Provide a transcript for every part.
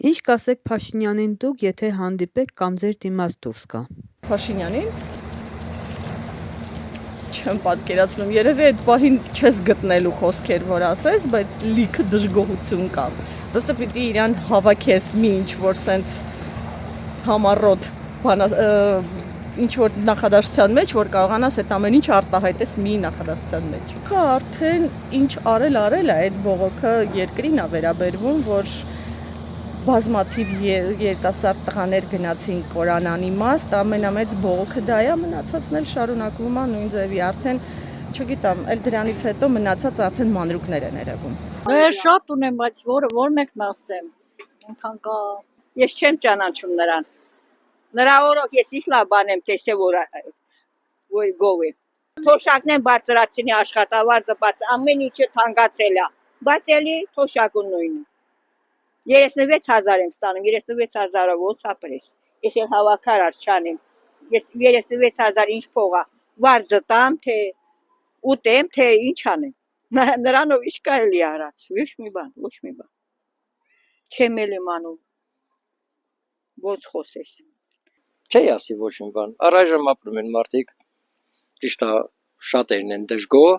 Ինչ կասեք Փաշինյանին դուք, եթե հանդիպեք կամ ձեր դիմաց դուրս գա։ Փաշինյանին չեմ պատկերացնում, երևի այդ պահին չես գտնելու խոսքեր, որ ասես, բայց լիքը դժգոհություն կա։ Պրոստը պիտի իրան հավաքես մի ինչ-որ սենց համառոտ ինչ-որ նախադասության մեջ, որ կարողանաս այդ ամեն ինչ արտահայտես մի նախադասության մեջ։ Քա արդեն ինչ արել է այդ բողոքը երկրին է վերաբերվում, որ բազմաթիվ երիտասարդ տղաներ գնացին կորան անիմաստ, ամենամեծ բողոքը դա է, մնացածն էլ շարունակվում է նույն ձևի, արդեն չգիտեմ, էլ դրանից հետո մնացած արդեն մանրուկներ են երևում։ Շատ ունեմ, բայց որ մեկն ասեմ, այնքան կա, ես չեմ ճանաչում նրան, նրա օրոք ես ինչ լավ բան եմ տեսել, որ գով է, թոշակն են բարձրացինի աշխատավարձը, ամեն ինչը թանկացել է, բայց էլի թոշակը նույնը, 36,000 եմ ստանում, 36,000-ով ոնց ապրես, ես էլ հավաքարար չանեմ, ես 36,000 ինչ փող է, վարձը տամ, թե ուտեմ, թե ինչ անեմ, նրանով ինչ կարելի է արած, ոչ մի բան, չեմ էլ իմանում, ոնց խոսես։ Չի ասի ոչ մի բան, առայժմ ապրում են մարդիկ, ճիշտ է շատերն են դժգոհ,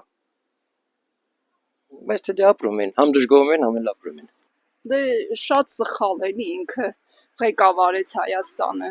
բայց թե ապրում են, համ դժգոհում են, համ էլ ապրում են։ Դե շատ սխալ էլի ինքը ղեկավարեց Հայաստանը,